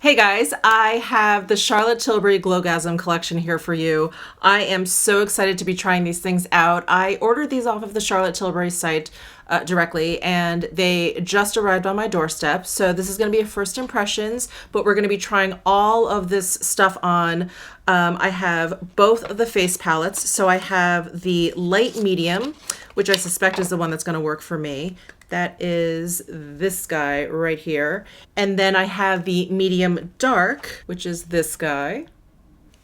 Hey guys, I have the Charlotte Tilbury Glowgasm Collection here for you. I am so excited to be trying these things out. I ordered these off of the Charlotte Tilbury site directly, and they just arrived on my doorstep. So this is going to be a first impressions, but we're going to be trying all of this stuff on. I have both of the face palettes. So I have the light medium, which I suspect is the one that's going to work for me. That is this guy right here. And then I have the medium dark, which is this guy.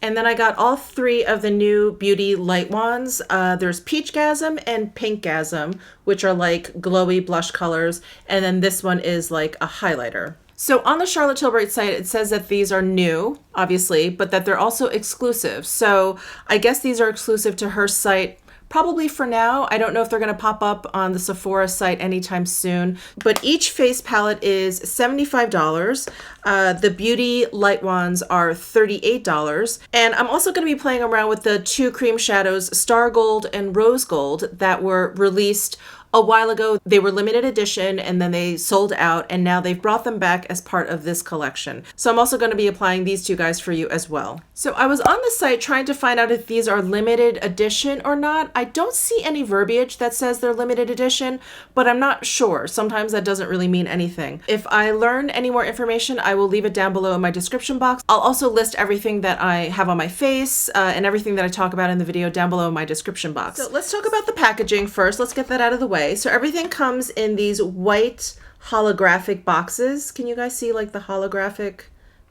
And then I got all three of the new beauty light wands. There's Peachgasm and Pinkgasm, which are like glowy blush colors. And then this one is like a highlighter. So on the Charlotte Tilbury site, it says that these are new, obviously, but that they're also exclusive. So I guess these are exclusive to her site. Probably for now. I don't know if they're going to pop up on the Sephora site anytime soon, but each face palette is $75. The beauty light wands are $38. And I'm also going to be playing around with the two cream shadows, Star Gold and Rose Gold, that were released a while ago. They were limited edition and then they sold out, and now they've brought them back as part of this collection. So I'm also going to be applying these two guys for you as well. So I was on the site trying to find out if these are limited edition or not. I don't see any verbiage that says they're limited edition, but I'm not sure. Sometimes that doesn't really mean anything. If I learn any more information, I will leave it down below in my description box. I'll also list everything that I have on my face and everything that I talk about in the video down below in my description box. So let's talk about the packaging first. Let's get that out of the way. So everything comes in these white holographic boxes. Can you guys see like the holographic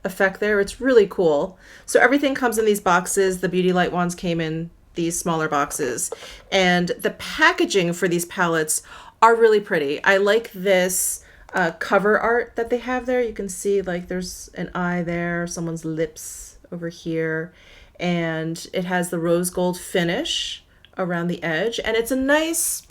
effect there? It's really cool. So everything comes in these boxes. The beauty light wands came in these smaller boxes, and the packaging for these palettes are really pretty. I like this cover art that they have there. You can see like there's an eye there, someone's lips over here, and it has the rose gold finish around the edge, and it's a nice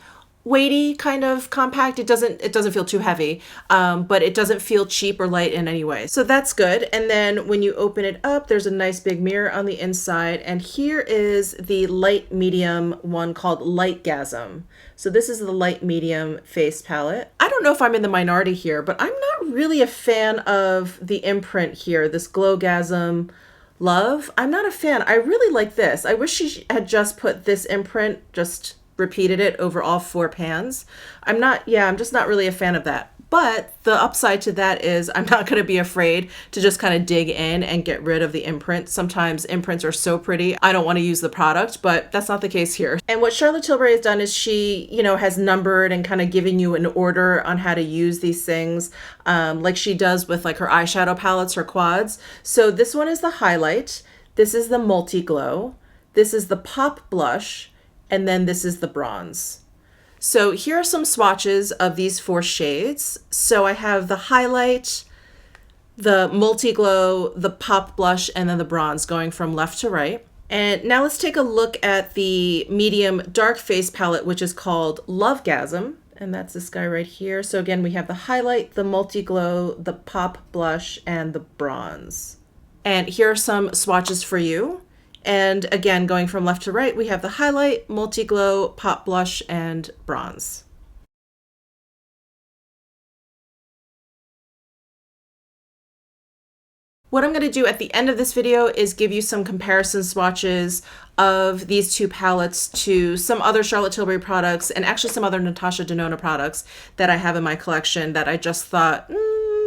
weighty kind of compact. It doesn't feel too heavy, but it doesn't feel cheap or light in any way. So that's good. And then when you open it up, there's a nice big mirror on the inside. And here is the light medium one called Lightgasm. So this is the light medium face palette. I don't know if I'm in the minority here, but I'm not really a fan of the imprint here, this Glowgasm Love. I'm not a fan. I really like this. I wish she had just put this imprint, just repeated it over all four pans. I'm just not really a fan of that. But the upside to that is I'm not going to be afraid to just kind of dig in and get rid of the imprint. Sometimes imprints are so pretty, I don't want to use the product, but that's not the case here. And what Charlotte Tilbury has done is she, has numbered and kind of given you an order on how to use these things, like she does with like her eyeshadow palettes, her quads. So this one is the highlight. This is the multi-glow. This is the pop blush. And then this is the bronze. So here are some swatches of these four shades. So I have the highlight, the multi-glow, the pop blush, and then the bronze going from left to right. And now let's take a look at the medium dark face palette, which is called Lovegasm. And that's this guy right here. So again, we have the highlight, the multi-glow, the pop blush, and the bronze. And here are some swatches for you. And again, going from left to right, we have the highlight, multi-glow, pop blush, and bronze. What I'm going to do at the end of this video is give you some comparison swatches of these two palettes to some other Charlotte Tilbury products and actually some other Natasha Denona products that I have in my collection that I just thought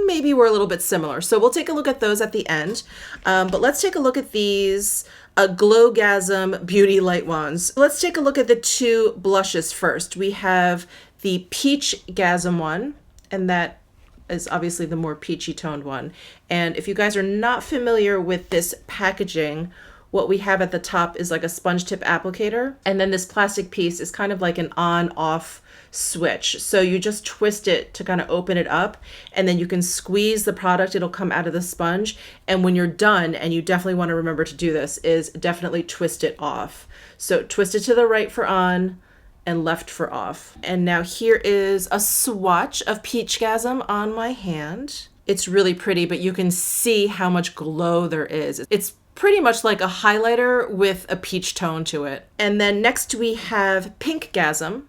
maybe were a little bit similar. So we'll take a look at those at the end. But let's take a look at these Glowgasm beauty light wands. Let's take a look at the two blushes first. We have the Peachgasm one, and that is obviously the more peachy toned one. And if you guys are not familiar with this packaging, what we have at the top is like a sponge tip applicator, and then this plastic piece is kind of like an on-off switch. So you just twist it to kind of open it up, and then you can squeeze the product. It'll come out of the sponge. And when you're done, and you definitely want to remember to do this, is definitely twist it off. So twist it to the right for on and left for off. And now here is a swatch of Peachgasm on my hand. It's really pretty, but you can see how much glow there is. It's pretty much like a highlighter with a peach tone to it. And then next we have Pinkgasm,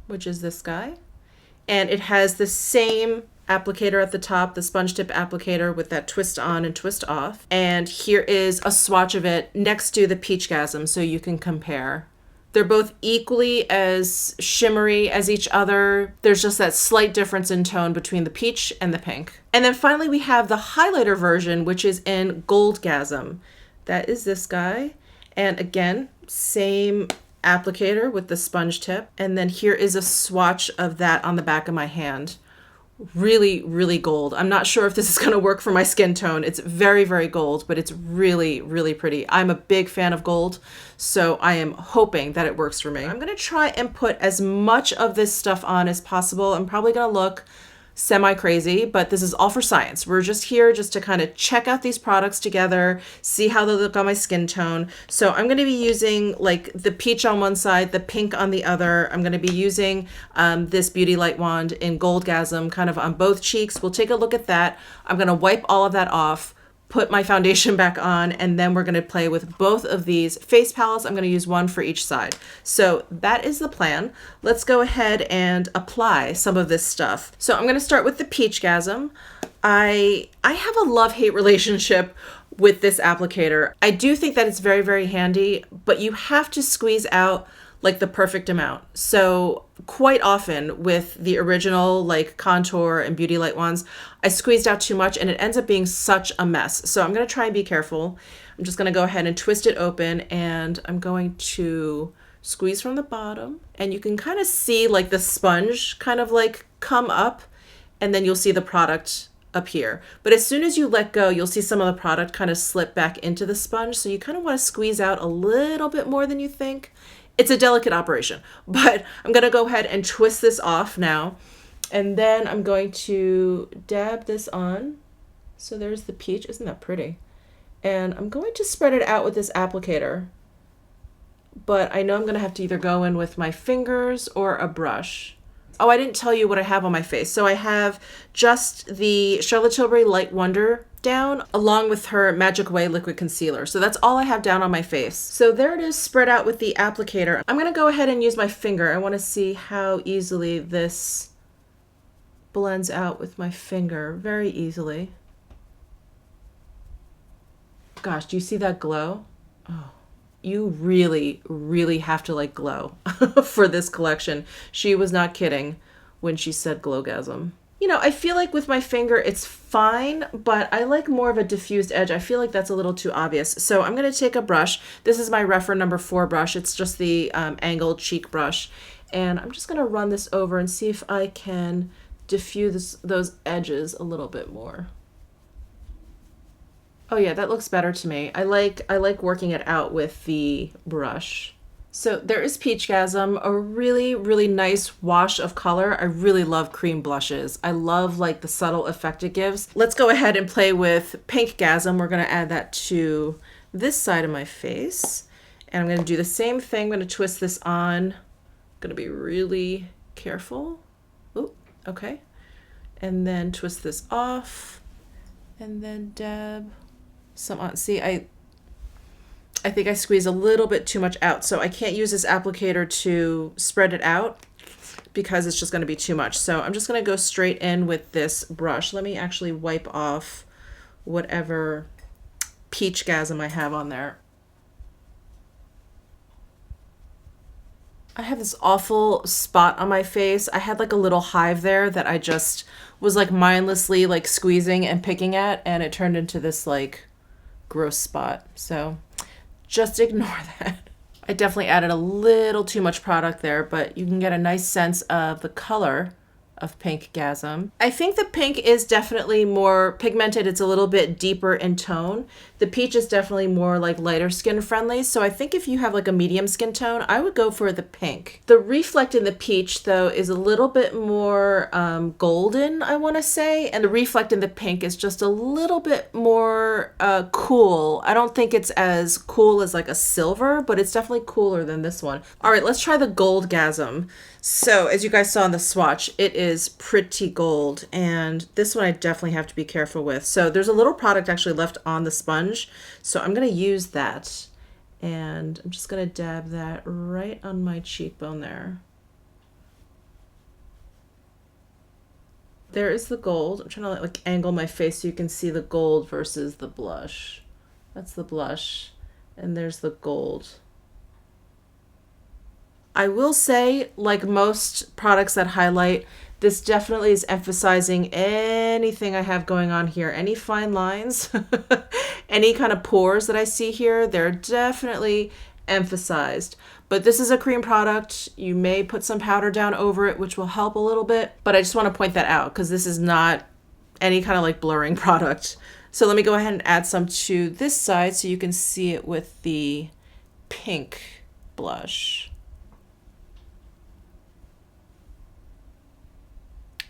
which is this guy. And it has the same applicator at the top, the sponge tip applicator with that twist on and twist off. And here is a swatch of it next to the Peachgasm so you can compare. They're both equally as shimmery as each other. There's just that slight difference in tone between the peach and the pink. And then finally we have the highlighter version, which is in Goldgasm. That is this guy. And again, same applicator with the sponge tip. And then here is a swatch of that on the back of my hand. Really, really gold. I'm not sure if this is going to work for my skin tone. It's very, very gold, but it's really, really pretty. I'm a big fan of gold, so I am hoping that it works for me. I'm going to try and put as much of this stuff on as possible. I'm probably going to look semi-crazy, but this is all for science. We're just here just to kind of check out these products together, see how they look on my skin tone. So I'm going to be using like the peach on one side, the pink on the other. I'm going to be using this Beauty Light Wand in Goldgasm kind of on both cheeks. We'll take a look at that. I'm going to wipe all of that off, put my foundation back on, and then we're going to play with both of these face palettes. I'm going to use one for each side. So that is the plan. Let's go ahead and apply some of this stuff. So I'm going to start with the Peachgasm. I have a love-hate relationship with this applicator. I do think that it's very, very handy, but you have to squeeze out like the perfect amount. So quite often with the original like contour and Beauty Light Wands, I squeezed out too much and it ends up being such a mess. So I'm going to try and be careful. I'm just going to go ahead and twist it open, and I'm going to squeeze from the bottom, and you can kind of see like the sponge kind of like come up, and then you'll see the product up here. But as soon as you let go, you'll see some of the product kind of slip back into the sponge. So you kind of want to squeeze out a little bit more than you think. It's a delicate operation, but I'm going to go ahead and twist this off now. And then I'm going to dab this on. So there's the peach. Isn't that pretty? And I'm going to spread it out with this applicator. But I know I'm going to have to either go in with my fingers or a brush. Oh, I didn't tell you what I have on my face. So I have just the Charlotte Tilbury Light Wonder down along with her Magic Way Liquid Concealer. So that's all I have down on my face. So there it is, spread out with the applicator. I'm going to go ahead and use my finger. I want to see how easily this blends out with my finger. Very easily. Gosh, do you see that glow? Oh. You really, really have to like glow for this collection. She was not kidding when she said Glowgasm. You know, I feel like with my finger it's fine, but I like more of a diffused edge. I feel like that's a little too obvious. So I'm going to take a brush. This is my Refer number 4 brush. It's just the angled cheek brush. And I'm just going to run this over and see if I can diffuse those edges a little bit more. Oh yeah, that looks better to me. I like working it out with the brush. So there is Peachgasm, a really, really nice wash of color. I really love cream blushes. I love like the subtle effect it gives. Let's go ahead and play with Pinkgasm. We're gonna add that to this side of my face. And I'm gonna do the same thing. I'm gonna twist this on. I'm gonna be really careful. Ooh, okay. And then twist this off and then dab some on. See, I think I squeezed a little bit too much out, so I can't use this applicator to spread it out because it's just going to be too much. So I'm just going to go straight in with this brush. Let me actually wipe off whatever Peachgasm I have on there. I have this awful spot on my face. I had like a little hive there that I just was like mindlessly like squeezing and picking at, and it turned into this like gross spot. So just ignore that. I definitely added a little too much product there, but you can get a nice sense of the color of Pinkgasm. I think the pink is definitely more pigmented. It's a little bit deeper in tone. The peach is definitely more like lighter skin friendly. So I think if you have like a medium skin tone, I would go for the pink. The reflect in the peach though is a little bit more golden, I want to say. And the reflect in the pink is just a little bit more cool. I don't think it's as cool as like a silver, but it's definitely cooler than this one. All right, let's try the Goldgasm. So as you guys saw in the swatch, it is pretty gold, and this one I definitely have to be careful with. So there's a little product actually left on the sponge, so I'm going to use that, and I'm just going to dab that right on my cheekbone there. There is the gold. I'm trying to like angle my face so you can see the gold versus the blush. That's the blush. And there's the gold. I will say, like most products that highlight, this definitely is emphasizing anything I have going on here. Any fine lines, any kind of pores that I see here, they're definitely emphasized. But this is a cream product. You may put some powder down over it, which will help a little bit. But I just want to point that out because this is not any kind of like blurring product. So let me go ahead and add some to this side so you can see it with the pink blush.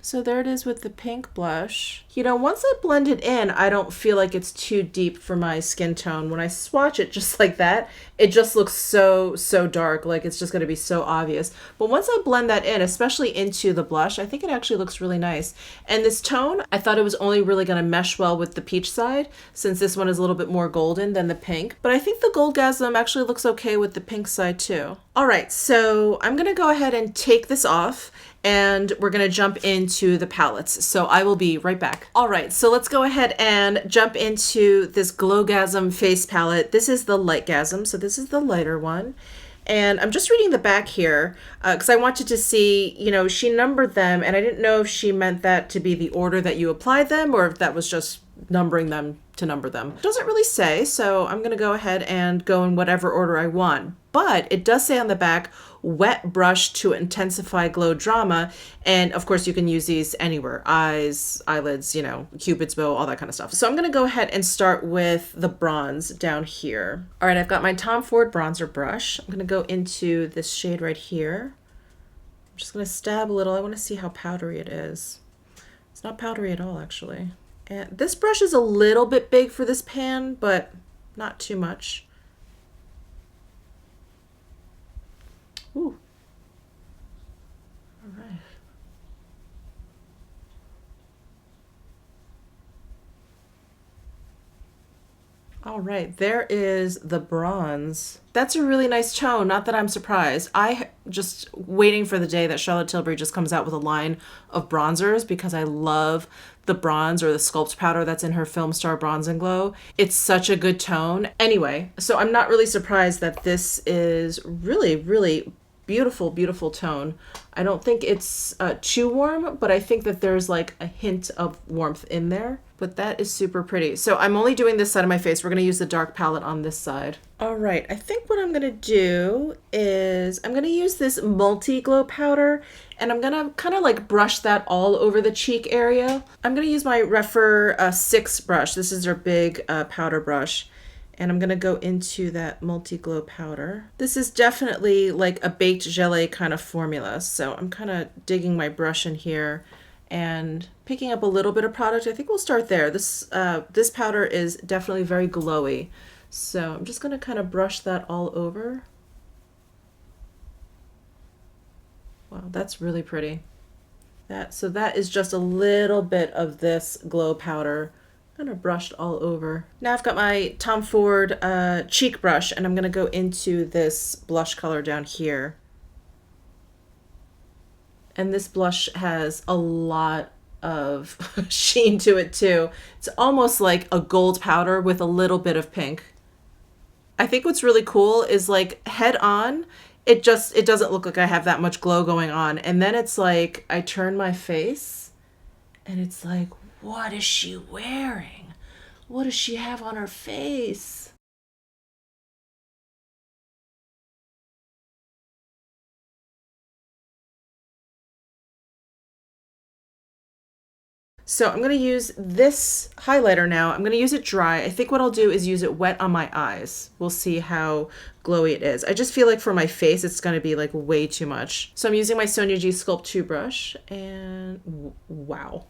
So there it is with the pink blush. You know, once I blend it in, I don't feel like it's too deep for my skin tone. When I swatch it just like that, it just looks so dark, like it's just gonna be so obvious. But once I blend that in, especially into the blush, I think it actually looks really nice. And this tone, I thought it was only really gonna mesh well with the peach side, since this one is a little bit more golden than the pink. But I think the Goldgasm actually looks okay with the pink side too. All right, so I'm gonna go ahead and take this off and we're gonna jump into the palettes. So I will be right back. All right, so let's go ahead and jump into this Glowgasm face palette. This is the Lightgasm, so this is the lighter one. And I'm just reading the back here because I wanted to see, you know, she numbered them and I didn't know if she meant that to be the order that you applied them or if that was just numbering them to number them. It doesn't really say, so I'm gonna go ahead and go in whatever order I want. But it does say on the back, wet brush to intensify glow drama. And of course you can use these anywhere, eyes, eyelids, you know, Cupid's bow, all that kind of stuff. So I'm gonna go ahead and start with the bronze down here. All right, I've got my Tom Ford bronzer brush. I'm gonna go into this shade right here. I'm just gonna stab a little. I wanna see how powdery it is. It's not powdery at all, actually. And this brush is a little bit big for this pan, but not too much. Ooh. All right. All right, there is the bronze. That's a really nice tone, not that I'm surprised. I just waiting for the day that Charlotte Tilbury just comes out with a line of bronzers because I love the bronze or the sculpt powder that's in her Filmstar Bronze and Glow. It's such a good tone. Anyway, so I'm not really surprised that this is really beautiful tone. I don't think it's too warm, but I think that there's like a hint of warmth in there. But that is super pretty. So I'm only doing this side of my face. We're gonna use the dark palette on this side. All right, I think what I'm gonna do is I'm gonna use this multi-glow powder and I'm gonna kind of like brush that all over the cheek area. I'm gonna use my Refer 6 brush. This is their big powder brush. And I'm gonna go into that multi-glow powder. This is definitely like a baked gelée kind of formula. So I'm kind of digging my brush in here and picking up a little bit of product. I think we'll start there. This powder is definitely very glowy. So I'm just gonna kind of brush that all over. Wow, that's really pretty. So that is just a little bit of this glow powder kind of brushed all over. Now I've got my Tom Ford cheek brush and I'm gonna go into this blush color down here. And this blush has a lot of sheen to it too. It's almost like a gold powder with a little bit of pink. I think what's really cool is like head on, it doesn't look like I have that much glow going on. And then it's like, I turn my face and it's like, what is she wearing? What does she have on her face? So I'm going to use this highlighter now. I'm going to use it dry. I think what I'll do is use it wet on my eyes. We'll see how glowy it is. I just feel like for my face, it's going to be like way too much. So I'm using my Sonia G Sculpt 2 brush and wow.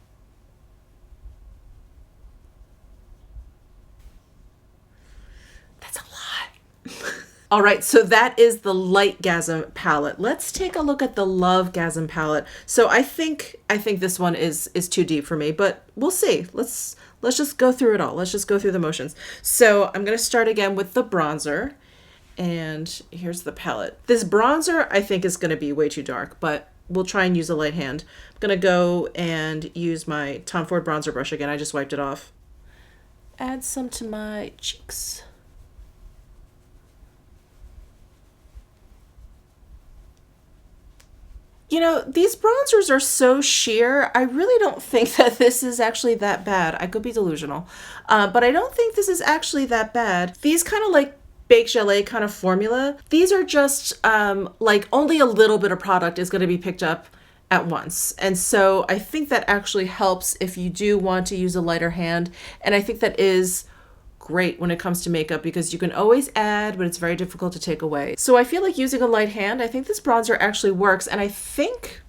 That's a lot. All right, so that is the Lightgasm palette. Let's take a look at the Lovegasm palette. So I think this one is too deep for me, but we'll see. Let's just go through it all. Let's just go through the motions. So I'm gonna start again with the bronzer, and here's the palette. This bronzer I think is gonna be way too dark, but we'll try and use a light hand. I'm gonna go and use my Tom Ford bronzer brush again. I just wiped it off. Add some to my cheeks. You know, these bronzers are so sheer. I really don't think that this is actually that bad. I could be delusional, but I don't think this is actually that bad. These kind of like Bake Gelée kind of formula, these are just like only a little bit of product is going to be picked up at once. And so I think that actually helps if you do want to use a lighter hand. And I think that is great when it comes to makeup because you can always add, but it's very difficult to take away. So I feel like using a light hand, I think this bronzer actually works. And I think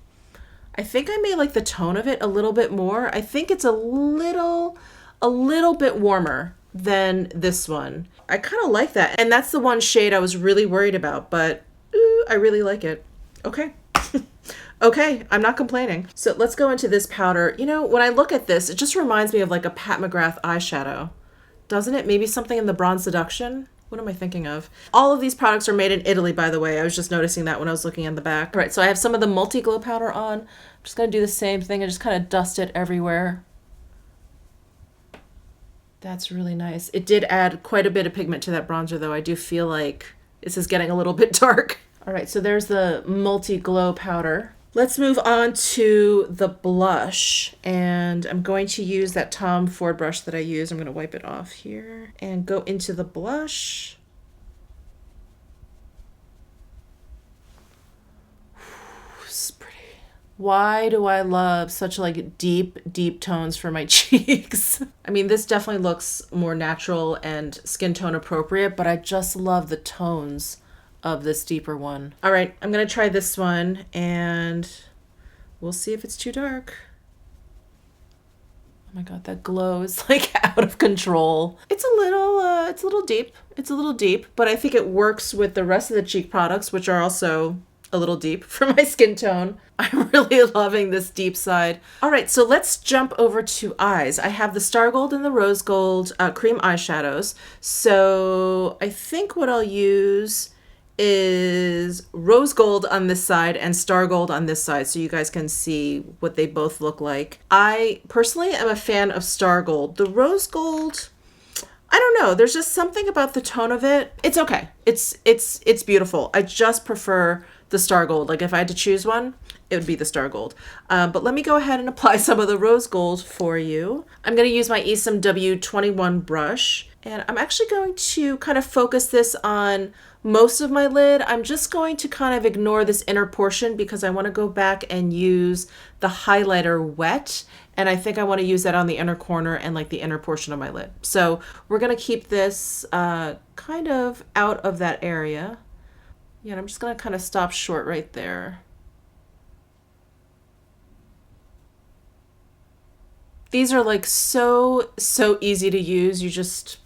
I may like the tone of it a little bit more. I think it's a little bit warmer than this one. I kind of like that. And that's the one shade I was really worried about, but I really like it. Okay. Okay, I'm not complaining. So let's go into this powder. You know, when I look at this, it just reminds me of like a Pat McGrath eyeshadow. Doesn't it? Maybe something in the Bronze Seduction? What am I thinking of? All of these products are made in Italy, by the way. I was just noticing that when I was looking in the back. All right, so I have some of the multi-glow powder on. I'm just gonna do the same thing and just kind of dust it everywhere. That's really nice. It did add quite a bit of pigment to that bronzer, though. I do feel like this is getting a little bit dark. All right, so there's the multi-glow powder. Let's move on to the blush, and I'm going to use that Tom Ford brush that I use. I'm going to wipe it off here and go into the blush. It's pretty. Why do I love such like deep tones for my cheeks? I mean, this definitely looks more natural and skin tone appropriate, but I just love the tones of this deeper one. All right, I'm gonna try this one and we'll see if it's too dark. Oh my God, that glow is like out of control. It's a little deep. It's a little deep, but I think it works with the rest of the cheek products, which are also a little deep for my skin tone. I'm really loving this deep side. All right, so let's jump over to eyes. I have the Star Gold and the Rose Gold cream eyeshadows. So I think what I'll use is rose gold on this side and star gold on this side so you guys can see what they both look like. I personally am a fan of star gold. The rose gold, I don't know, there's just something about the tone of it. It's okay. It's beautiful. I just prefer the star gold. Like if I had to choose one, it would be the star gold. But let me go ahead and apply some of the rose gold for you. I'm going to use my Esom W21 brush, and I'm actually going to kind of focus this on most of my lid. I'm just going to kind of ignore this inner portion because I want to go back and use the highlighter wet. And I think I want to use that on the inner corner and like the inner portion of my lid. So we're going to keep this kind of out of that area. Yeah, and I'm just going to kind of stop short right there. These are like so easy to use. You just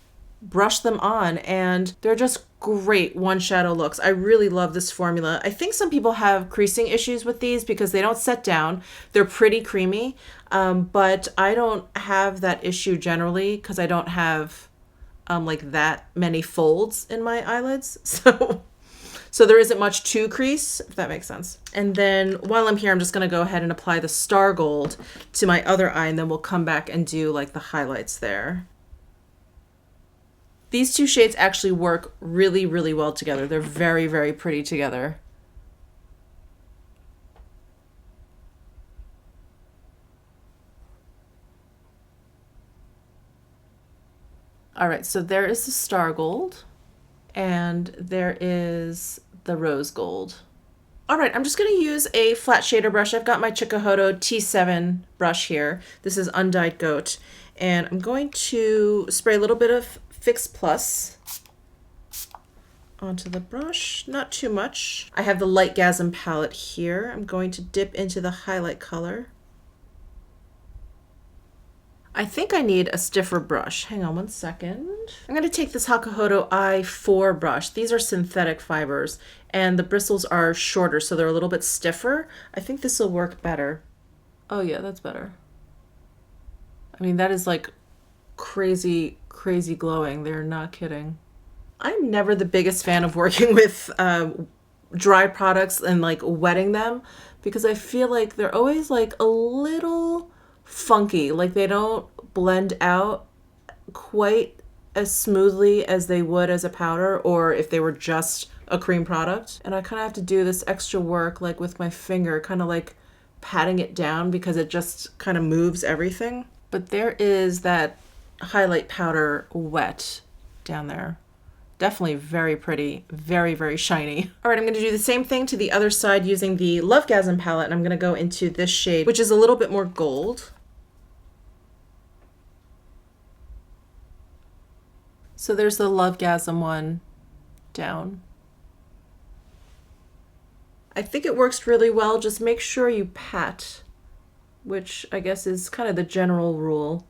brush them on and they're just great one shadow looks. I really love this formula. I think some people have creasing issues with these because they don't set down. They're pretty creamy, but I don't have that issue generally because I don't have like that many folds in my eyelids. So there isn't much to crease, if that makes sense. And then while I'm here, I'm just gonna go ahead and apply the Star Gold to my other eye, and then we'll come back and do like the highlights there. These two shades actually work really well together. They're very pretty together. All right, so there is the Star Gold and there is the Rose Gold. All right, I'm just gonna use a flat shader brush. I've got my Chikuhodo T7 brush here. This is Undyed Goat. And I'm going to spray a little bit of Fix Plus onto the brush, not too much. I have the Lightgasm palette here. I'm going to dip into the highlight color. I think I need a stiffer brush. Hang on one second. I'm going to take this Chikuhodo i4 brush. These are synthetic fibers and the bristles are shorter, so they're a little bit stiffer. I think this will work better. Oh yeah, that's better. I mean, that is like crazy glowing. They're not kidding. I'm never the biggest fan of working with dry products and like wetting them, because I feel like they're always like a little funky. Like they don't blend out quite as smoothly as they would as a powder or if they were just a cream product. And I kind of have to do this extra work like with my finger, kind of like patting it down because it just kind of moves everything. But there is that highlight powder wet down there. Definitely very pretty, very, very shiny. All right, I'm gonna do the same thing to the other side using the Lovegasm palette, and I'm gonna go into this shade, which is a little bit more gold. So there's the Lovegasm one down. I think it works really well. Just make sure you pat, which I guess is kind of the general rule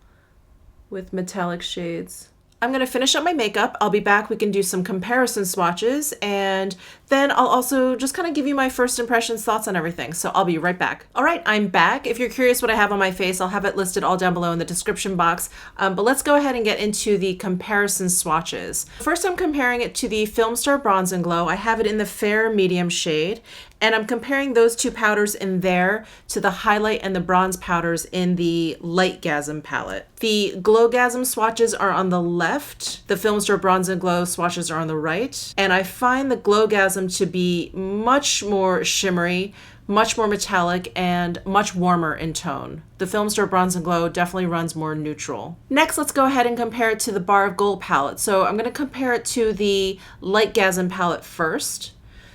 with metallic shades. I'm going to finish up my makeup. I'll be back. We can do some comparison swatches, and then I'll also just kind of give you my first impressions, thoughts on everything. So I'll be right back. All right, I'm back. If you're curious what I have on my face, I'll have it listed all down below in the description box. But let's go ahead and get into the comparison swatches. First, I'm comparing it to the Filmstar Bronze and Glow. I have it in the fair medium shade, and I'm comparing those two powders in there to the highlight and the bronze powders in the Lightgasm palette. The Glowgasm swatches are on the left. The Filmstar Bronze and Glow swatches are on the right. And I find the Glowgasm to be much more shimmery, much more metallic, and much warmer in tone. The Filmstar Bronze and Glow definitely runs more neutral. Next, let's go ahead and compare it to the Bar of Gold palette. So I'm gonna compare it to the Lightgasm palette first.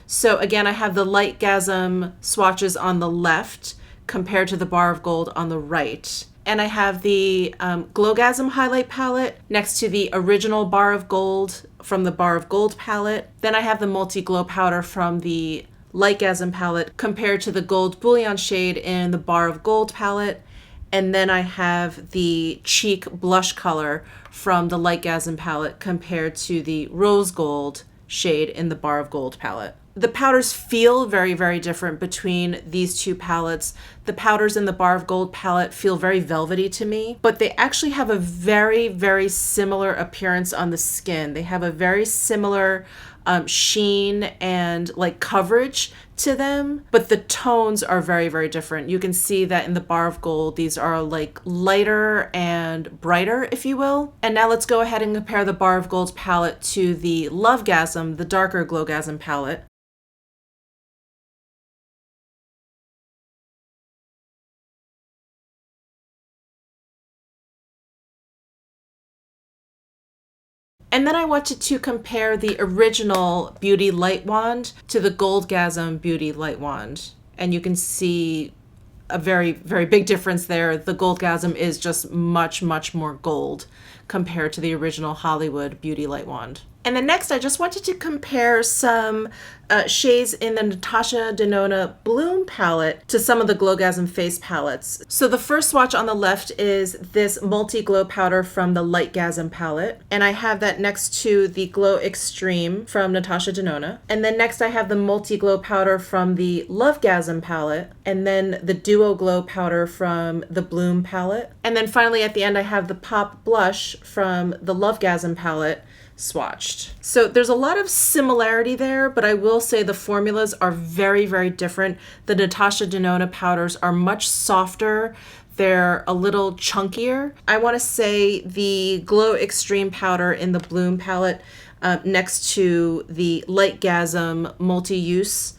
So again, I have the Lightgasm swatches on the left compared to the Bar of Gold on the right. And I have the Glowgasm highlight palette next to the original Bar of Gold from the Bar of Gold palette. Then I have the multi-glow powder from the Lightgasm palette compared to the Gold Bullion shade in the Bar of Gold palette. And then I have the cheek blush color from the Lightgasm palette compared to the Rose Gold shade in the Bar of Gold palette. The powders feel very, very different between these two palettes. The powders in the Bar of Gold palette feel very velvety to me, but they actually have a very, very similar appearance on the skin. They have a very similar sheen and like coverage to them, but the tones are very, very different. You can see that in the Bar of Gold, these are like lighter and brighter, if you will. And now let's go ahead and compare the Bar of Gold palette to the Lovegasm, the darker Glowgasm palette. And then I wanted to compare the original Beauty Light Wand to the Goldgasm Beauty Light Wand. And you can see a very, very big difference there. The Goldgasm is just much, much more gold compared to the original Hollywood Beauty Light Wand. And then next, I just wanted to compare some shades in the Natasha Denona Bloom palette to some of the Glowgasm face palettes. So the first swatch on the left is this multi-glow powder from the Lightgasm palette. And I have that next to the Glow Extreme from Natasha Denona. And then next I have the multi-glow powder from the Lovegasm palette. And then the Duo Glow powder from the Bloom palette. And then finally at the end I have the Pop Blush from the Lovegasm palette swatched. So there's a lot of similarity there, but I will say the formulas are very, very different. The Natasha Denona powders are much softer. They're a little chunkier. I want to say the Glow Extreme powder in the Bloom palette next to the Lightgasm Multi-Use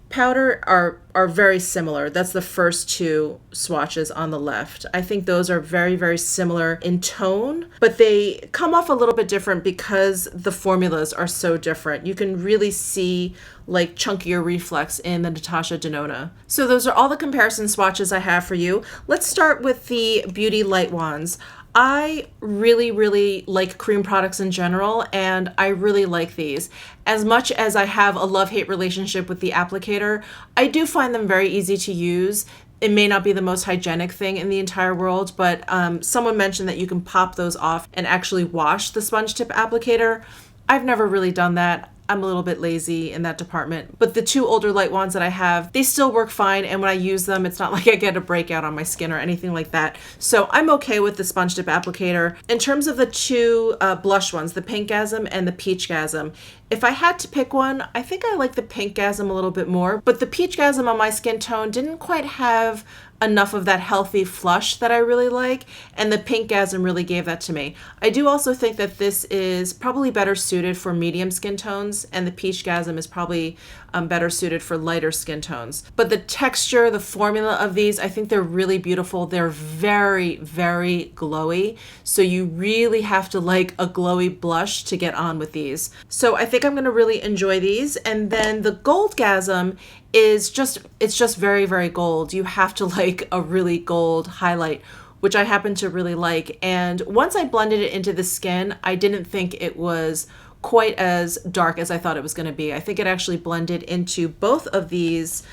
powder are very similar. That's the first two swatches on the left. I think those are very, very similar in tone, but they come off a little bit different because the formulas are so different. You can really see like chunkier reflex in the Natasha Denona. So those are all the comparison swatches I have for you. Let's start with the Beauty Light Wands. I really, really like cream products in general, and I really like these. As much as I have a love-hate relationship with the applicator, I do find them very easy to use. It may not be the most hygienic thing in the entire world, but someone mentioned that you can pop those off and actually wash the sponge tip applicator. I've never really done that. I'm a little bit lazy in that department. But the two older light wands that I have, they still work fine. And when I use them, it's not like I get a breakout on my skin or anything like that. So I'm okay with the sponge tip applicator. In terms of the two blush ones, the Pinkgasm and the Peachgasm, if I had to pick one, I think I like the Pinkgasm a little bit more, but the Peachgasm on my skin tone didn't quite have enough of that healthy flush that I really like, and the Pinkgasm really gave that to me. I do also think that this is probably better suited for medium skin tones, and the Peachgasm is probably better suited for lighter skin tones. But the texture, the formula of these, I think they're really beautiful. They're very, very glowy, so you really have to like a glowy blush to get on with these. So I think I'm going to really enjoy these. And then the Goldgasm is it's just very, very gold. You have to like a really gold highlight, which I happen to really like. And once I blended it into the skin, I didn't think it was quite as dark as I thought it was going to be. I think it actually blended into both of these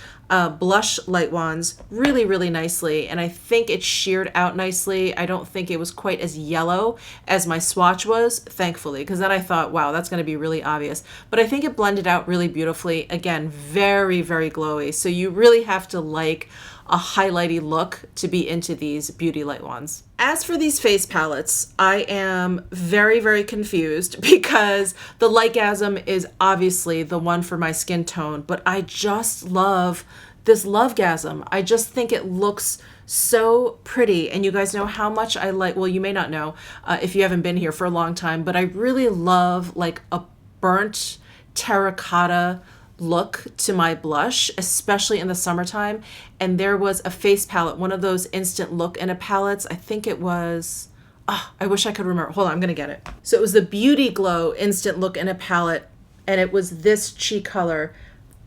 blush light wands really, really nicely, and I think it sheared out nicely. I don't think it was quite as yellow as my swatch was, thankfully, because then I thought, wow, that's going to be really obvious. But I think it blended out really beautifully. Again, very, very glowy. So you really have to like a highlighty look to be into these beauty light wands. As for these face palettes, I am very, very confused because the Lightgasm is obviously the one for my skin tone, but I just love this Lovegasm. I just think it looks so pretty, and you guys know how much I like, well, you may not know if you haven't been here for a long time, but I really love like a burnt terracotta look to my blush, especially in the summertime. And there was a face palette, one of those instant look in a palettes. I think it was, I wish I could remember. Hold on, I'm gonna get it. So it was the Beauty Glow instant look in a palette, and it was this cheek color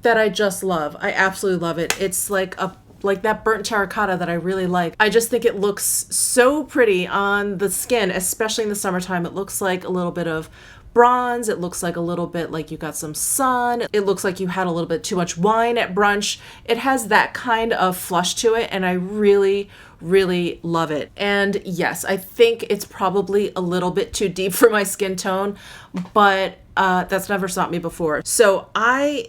that I just love. I absolutely love it. It's like that burnt terracotta that I really like. I just think it looks so pretty on the skin, especially in the summertime. It looks like a little bit of bronze. It looks like a little bit like you got some sun. It looks like you had a little bit too much wine at brunch. It has that kind of flush to it, and I really, really love it. And yes, I think it's probably a little bit too deep for my skin tone, but that's never stopped me before. So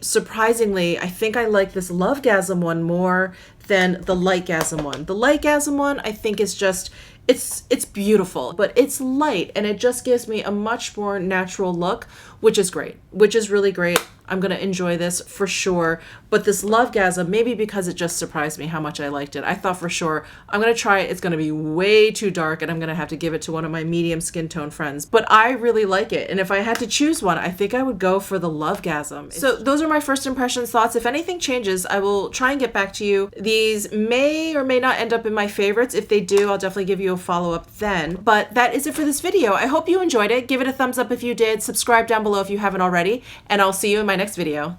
surprisingly, I think I like this Lovegasm one more than the Lightgasm one. The Lightgasm one, I think, is just, it's beautiful, but it's light, and it just gives me a much more natural look, which is great, which is really great. I'm going to enjoy this for sure. But this Lovegasm, maybe because it just surprised me how much I liked it. I thought for sure I'm going to try it. It's going to be way too dark, and I'm going to have to give it to one of my medium skin tone friends. But I really like it. And if I had to choose one, I think I would go for the Lovegasm. So those are my first impressions, thoughts. If anything changes, I will try and get back to you. These may or may not end up in my favorites. If they do, I'll definitely give you a follow-up then. But that is it for this video. I hope you enjoyed it. Give it a thumbs up if you did. Subscribe down below if you haven't already. And I'll see you in my next video.